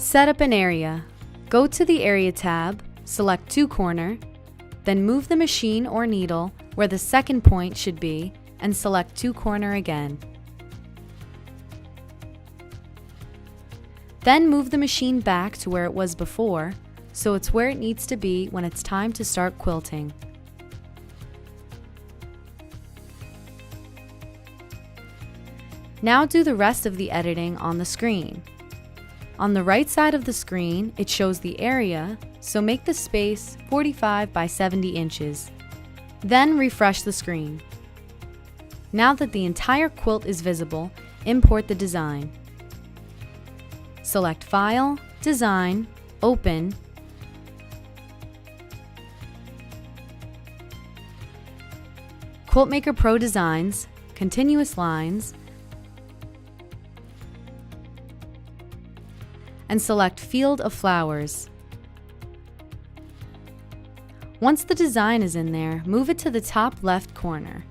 Set up an area. Go to the Area tab, select 2 corner, then move the machine or needle where the second point should be and select 2 corner again. Then move the machine back to where it was before, so it's where it needs to be when it's time to start quilting. Now do the rest of the editing on the screen. On the right side of the screen, it shows the area, so make the space 45 by 70 inches. Then refresh the screen. Now that the entire quilt is visible, import the design. Select File, Design, Open, Quilt Maker Pro Designs, Continuous Lines, and select Field of Flowers. Once the design is in there, move it to the top left corner.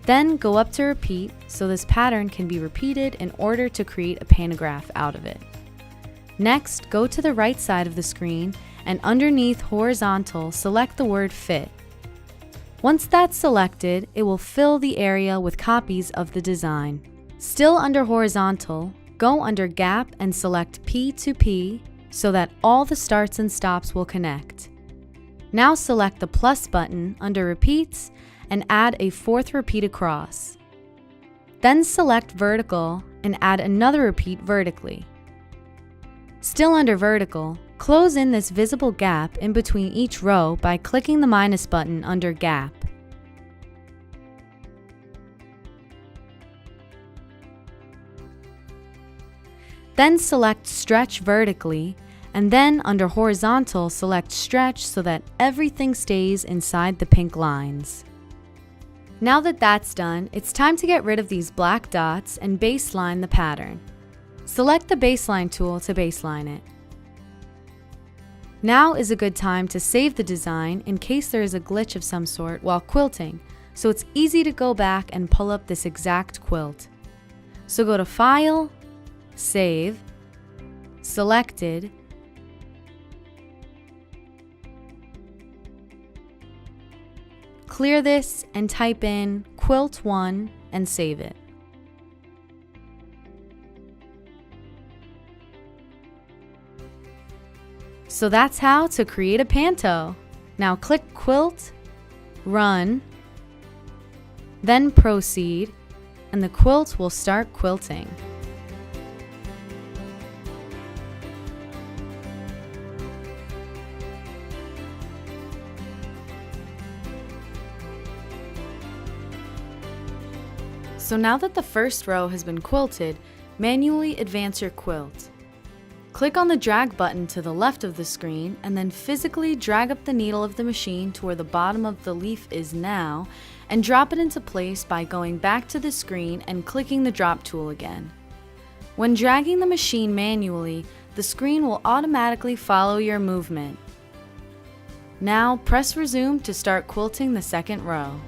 Then go up to Repeat so this pattern can be repeated in order to create a pantograph out of it. Next, go to the right side of the screen and underneath Horizontal, select the word Fit. Once that's selected, it will fill the area with copies of the design. Still under Horizontal, go under Gap and select P to P so that all the starts and stops will connect. Now select the plus button under Repeats and add a 4th repeat across. Then select Vertical and add another repeat vertically. Still under Vertical, close in this visible gap in between each row by clicking the minus button under Gap. Then select Stretch vertically, and then under Horizontal select Stretch so that everything stays inside the pink lines. Now that that's done, it's time to get rid of these black dots and baseline the pattern. Select the Baseline tool to baseline it. Now is a good time to save the design in case there is a glitch of some sort while quilting, so it's easy to go back and pull up this exact quilt. So go to File, Save, Selected, clear this and type in Quilt 1 and save it. So that's how to create a panto. Now click Quilt, Run, then Proceed, and the quilt will start quilting. So now that the first row has been quilted, manually advance your quilt. Click on the drag button to the left of the screen and then physically drag up the needle of the machine to where the bottom of the leaf is now and drop it into place by going back to the screen and clicking the drop tool again. When dragging the machine manually, the screen will automatically follow your movement. Now press resume to start quilting the second row.